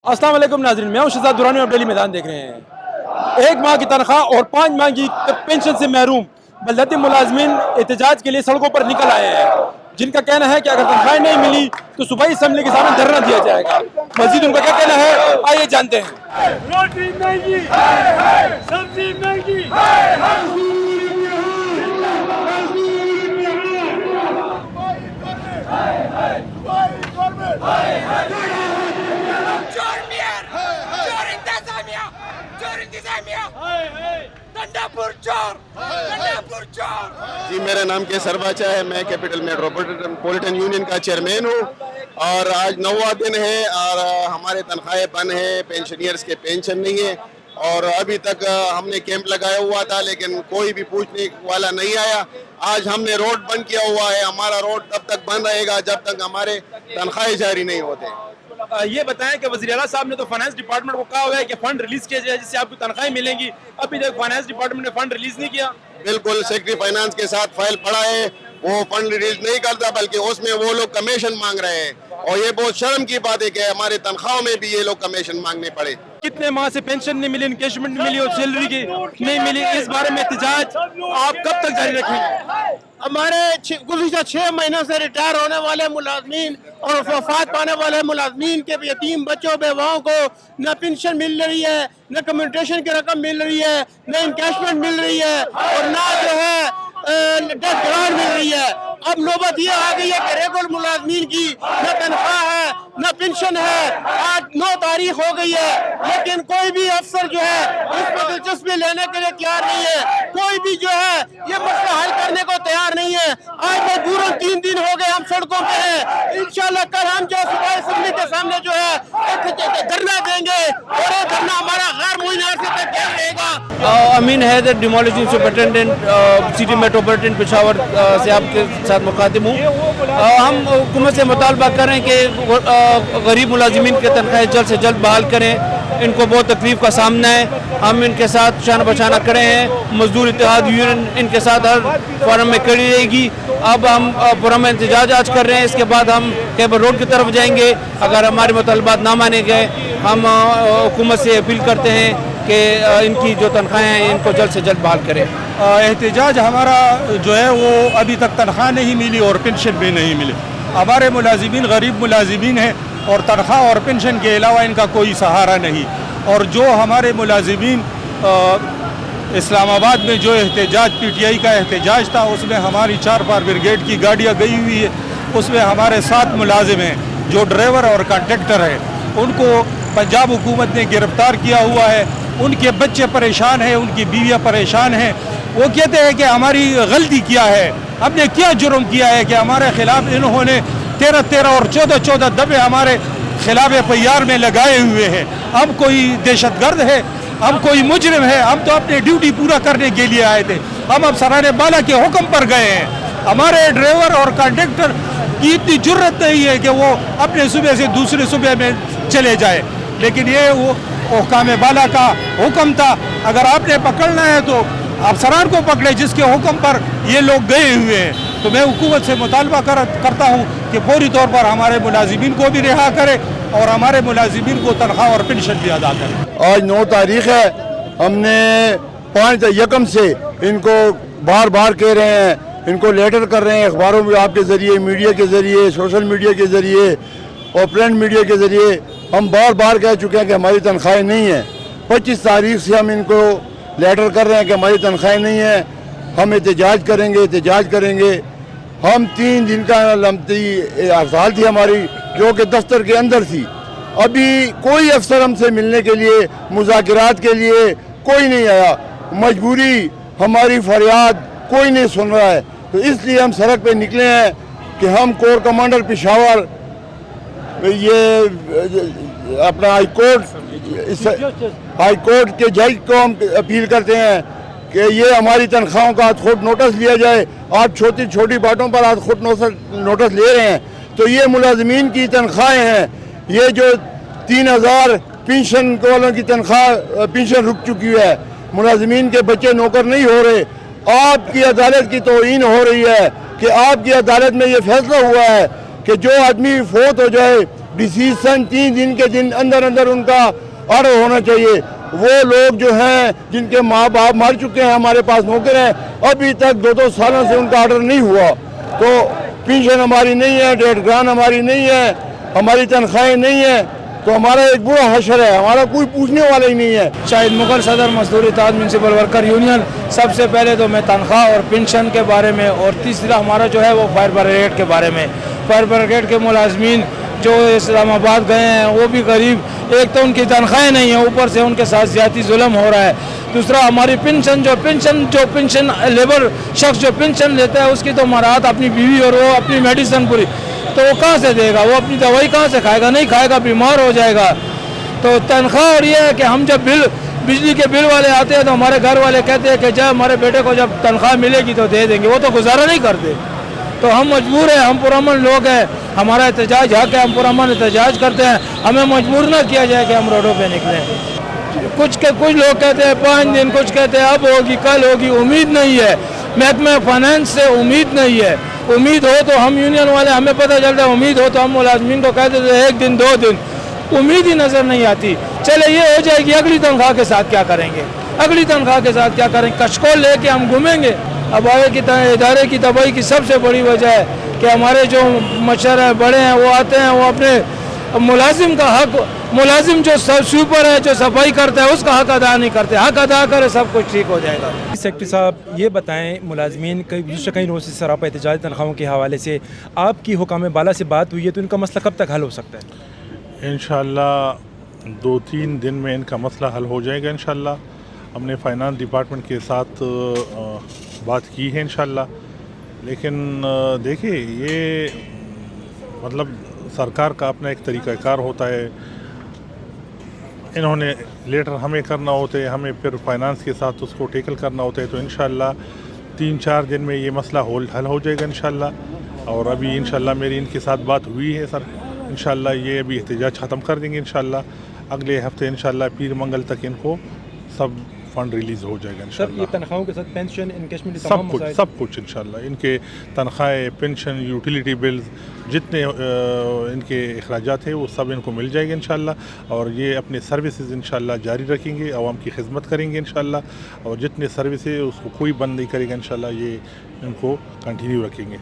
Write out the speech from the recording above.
अस्सलाम वालेकुम नाज़रीन, मैं हूं शहजाद दुरानी और डेली मैदान देख रहे हैं। 1 माह की तनख्वाह और 5 माह की पेंशन से महरूम बल्दती मुलाजमीन एहतजाज के लिए सड़कों पर निकल आए हैं, जिनका कहना है कि अगर तनख्वाहें नहीं मिली तो सूबाई असम्बली के सामने धरना दिया जाएगा। मजीद उनका क्या कहना है, आइए जानते हैं। रोटी महंगी, सब्जी महंगी, जी, मेरा नाम केसर बाचा है। मैं कैपिटल मेट्रोपॉलिटन यूनियन का चेयरमैन हूँ और आज 9वां दिन है और हमारे तनख्वाहें बंद हैं, पेंशनियर्स के पेंशन नहीं है और अभी तक हमने कैंप लगाया हुआ था लेकिन कोई भी पूछने वाला नहीं आया। आज हमने रोड बंद किया हुआ है। हमारा रोड तब तक बंद रहेगा जब तक हमारे तनख्वाहें जारी नहीं होते। ये बताएं कि वज़ीर आला साहब ने तो फाइनेंस डिपार्टमेंट को कहा हुआ है कि फंड रिलीज किया जाए जिससे आपको तनख्वाहें मिलेंगी। अभी तक फाइनेंस डिपार्टमेंट ने फंड रिलीज नहीं किया। बिल्कुल, सेक्रेटरी फाइनेंस के साथ फाइल पड़ा है, वो फंड रिलीज नहीं करता बल्कि उसमें वो लोग कमीशन मांग रहे हैं और ये बहुत शर्म की बात है कि हमारे तनख्वाहों में भी ये लोग कमीशन मांगने पड़े। कितने माह से पेंशन नहीं मिली, इनकेशमेंट नहीं मिली और सैलरी की नहीं मिली, इस बारे में एहतजाज आप कब तक जारी रखेंगे? हमारे गुज़िश्ता 6 महीनों से रिटायर होने वाले मुलाजमीन और वफात पाने वाले मुलाजमीन के यतीम बच्चों बेवाओं को न पेंशन मिल रही है, न कम्यूटेशन की रकम मिल रही है, न इनकेशमेंट मिल रही है और न जो है डेथ ग्रांट मिल रही है। अब नौबत ये आ गई है कि रेगुलर मुलाजमीन की न तनख्वाह है न पेंशन है। आज 9 तारीख हो गई है लेकिन कोई भी अफसर जो है इस पर दिलचस्पी लेने के लिए तैयार नहीं है। कोई भी जो है ये मसला हल करने को तैयार नहीं है। आज मजबूरन 3 दिन हो गए हम सड़कों पे हैं। इंशाल्लाह कल हम जो सूबाई असेंबली के सामने जो है एक धरना देंगे और ये धरना हमारा गैर मुअय्यन अरसे तक जारी रहेगा। Amin Haider, demolishing superintendent city metropolitan Peshawar से आपके साथ मुखातिब हूँ। हम हुकूमत से मुतालबा करें कि गरीब मुलाजिमीन के तनख्वाहें जल्द से जल्द बहाल करें। इनको बहुत तकलीफ का सामना है। हम इनके साथ शान बशाना खड़े हैं। मजदूर इत्तेहाद यूनियन इनके साथ हर फोरम में खड़ी रहेगी। अब हम पुरम एहतजाज आज कर रहे हैं, इसके बाद हम केबल रोड की तरफ जाएंगे। अगर हमारे मुतालबात ना माने गए हम हुकूमत से अपील करते हैं कि इनकी जो तनख्वाहें हैं इनको जल्द से जल्द बहाल करें। एहतजाज हमारा जो है वो अभी तक तनख्वाह नहीं मिली और पेंशन भी नहीं मिली। हमारे मुलाजिमीन गरीब मुलाजिमीन हैं और तनख्वाह और पेंशन के अलावा इनका कोई सहारा नहीं। और जो हमारे मुलाजिमीन इस्लामाबाद में जो एहतजाज PTI का एहतजाज था उसमें हमारी 4 फायर ब्रिगेड की गाड़ियाँ गई हुई है। उसमें हमारे 7 मुलाजिम हैं जो ड्राइवर और कंडक्टर हैं, उनको पंजाब हुकूमत ने गिरफ्तार किया हुआ है। उनके बच्चे परेशान हैं, उनकी बीवियाँ परेशान हैं। वो कहते हैं कि हमारी गलती क्या है, हमने क्या जुर्म किया है कि हमारे खिलाफ इन्होंने 13 और 14 दफे हमारे खिलाफ FIR में लगाए हुए हैं। हम कोई दहशतगर्द है, हम कोई मुजरिम है? हम तो अपनी ड्यूटी पूरा करने के लिए आए थे। हम अफसरान बाला के हुक्म पर गए हैं। हमारे ड्राइवर और कंडक्टर की इतनी जुर्रत नहीं है कि वो अपने सूबे से दूसरे सूबे में चले जाए, लेकिन ये वो हुक्म बाला का हुक्म था। अगर आपने पकड़ना है तो अफसरान को पकड़े जिसके हुक्म पर ये लोग गए हुए हैं। तो मैं हुकूमत से मुतालबा करता हूँ कि फौरी तौर पर हमारे मुलाजिमीन को भी रिहा करे और हमारे मुलाजिमीन को तनख्वाह और पेंशन भी अदा करें। आज 9 तारीख है। हमने 5 यकम से इनको बार बार कह रहे हैं, इनको लेटर कर रहे हैं अखबारों में, आपके ज़रिए, मीडिया के ज़रिए, सोशल मीडिया के ज़रिए और प्रिंट मीडिया के ज़रिए हम बार बार कह चुके हैं कि हमारी तनख्वाहें नहीं हैं। 25 तारीख से हम इनको लेटर कर रहे हैं कि हमारी तनख्वाहें नहीं हैं, हम एहतजाज करेंगे। हम 3 दिन का लमती हड़ताल थी हमारी जो कि दफ्तर के अंदर थी। अभी कोई अफसर हमसे मिलने के लिए, मुज़ाकरात के लिए कोई नहीं आया। मजबूरी हमारी फरियाद कोई नहीं सुन रहा है, तो इसलिए हम सड़क पे निकले हैं कि हम कोर कमांडर पेशावर ये अपना हाई कोर्ट के जज को हम अपील करते हैं कि ये हमारी तनख्वाहों का खुद नोटिस लिया जाए। आप छोटी छोटी बातों पर आज खुद नोटिस ले रहे हैं, तो ये मुलाजमीन की तनख्वाहें हैं। ये जो 3000 पेंशन वालों की तनख्वाह पेंशन रुक चुकी है, मुलाजमीन के बच्चे नौकर नहीं हो रहे। आपकी अदालत की तौहीन हो रही है कि आपकी अदालत में ये फैसला हुआ है कि जो आदमी फोत हो जाए डिसीजन 3 दिन के दिन अंदर अंदर उनका ऑर्डर होना चाहिए। वो लोग जो हैं जिनके माँ बाप मर चुके हैं, हमारे पास नौकर हैं, अभी तक 2-2 सालों से उनका ऑर्डर नहीं हुआ, तो पेंशन हमारी नहीं है, डेढ़ ग्रांट हमारी नहीं है, हमारी तनख्वाहें नहीं है, तो हमारा एक बुरा हशर है, हमारा कोई पूछने वाला ही नहीं है। शाहिद मुगल सदर मजदूर इत्तेहाद म्युनिसिपल वर्कर यूनियन। सबसे पहले तो मैं तनख्वाह और पेंशन के बारे में, और तीसरा हमारा जो है वो फायर ब्रिगेड के बारे में। फायर ब्रिगेड के मुलाजमीन जो इस्लामाबाद गए हैं वो भी गरीब, एक तो उनकी तनख्वाहें नहीं है, ऊपर से उनके साथ ज़्यादती जुल्म हो रहा है। दूसरा हमारी पेंशन लेबर शख्स जो पेंशन लेता है उसकी तो मराहत अपनी बीवी और वो अपनी मेडिसिन पूरी, तो वो कहाँ से देगा, वो अपनी दवाई कहाँ से खाएगा, नहीं खाएगा, बीमार हो जाएगा। तो तनख्वाह और ये है कि हम जब बिजली के बिल वाले आते हैं तो हमारे घर वाले कहते हैं कि जब हमारे बेटे को जब तनख्वाह मिलेगी तो दे देंगे, वो तो गुजारा नहीं करते। तो हम मजबूर हैं, हम पुरअमन लोग हैं, हमारा एहतजाज हक है, हम पुरअमन एहतजाज करते हैं, हमें मजबूर ना किया जाए कि हम रोडों पे निकलें। कुछ लोग कहते हैं 5 दिन, कुछ कहते हैं अब होगी कल होगी, उम्मीद नहीं है। महकमे फाइनेंस से उम्मीद नहीं है, उम्मीद हो तो हम यूनियन वाले, हमें पता चलता है उम्मीद हो तो हम मुलाजमीन को कहते थे 1 दिन 2 दिन, उम्मीद ही नज़र नहीं आती। चले ये हो जाएगी, अगली तनख्वाह के साथ क्या करेंगे, अगली तनख्वाह के साथ क्या करेंगे, कशकोल लेके हम घूमेंगे। अब इदारे की तबाही की सबसे बड़ी वजह है कि हमारे जो मशर है बड़े हैं वो आते हैं, वो अपने मुलाजिम का हक, मुलाजिम जो स्वीपर है जो सफाई करता है उसका हक अदा नहीं करते, हक अदा करे सब कुछ ठीक हो जाएगा। सेक्रेटरी साहब ये बताएं, मुलाजमीन कई रोज़ से सरापा एहतजाज तनख्वाहों के हवाले से आपकी हुकाम बाला से बात हुई है, तो इनका मसला कब तक हल हो सकता है? इंशाल्लाह 2-3 दिन में इनका मसला हल हो जाएगा इंशाल्लाह। हमने फाइनेंस डिपार्टमेंट के साथ बात की है इंशाल्लाह, लेकिन देखिए ये मतलब सरकार का अपना एक तरीक़ाकार होता है, इन्होंने लेटर हमें करना होते हैं, हमें फिर फाइनेंस के साथ उसको टेकल करना होता है, तो इंशाल्लाह 3-4 दिन में ये मसला हल हो जाएगा इंशाल्लाह। और अभी इंशाल्लाह मेरी इनके साथ बात हुई है सर, इंशाल्लाह ये अभी एहतजाज ख़त्म कर देंगे इंशाल्लाह। अगले हफ्ते इंशाल्लाह पीर मंगल तक इनको सब फंड रिलीज़ हो जाएगा इंशाल्लाह। सर ये तनख्वाहों के साथ पेंशन, इनकेशमेंट, सब कुछ इंशाल्लाह, इनके तनख्वाहें, पेंशन, यूटिलिटी बिल्स, जितने इनके अखराजात हैं वो सब इनको मिल जाएंगे इंशाल्लाह। और ये अपने सर्विसेज इंशाल्लाह जारी रखेंगे, आवाम की खिदमत करेंगे इंशाल्लाह, और जितने सर्विसेज उसको कोई बंद नहीं करेगा इंशाल्लाह, ये इनको कंटिन्यू रखेंगे।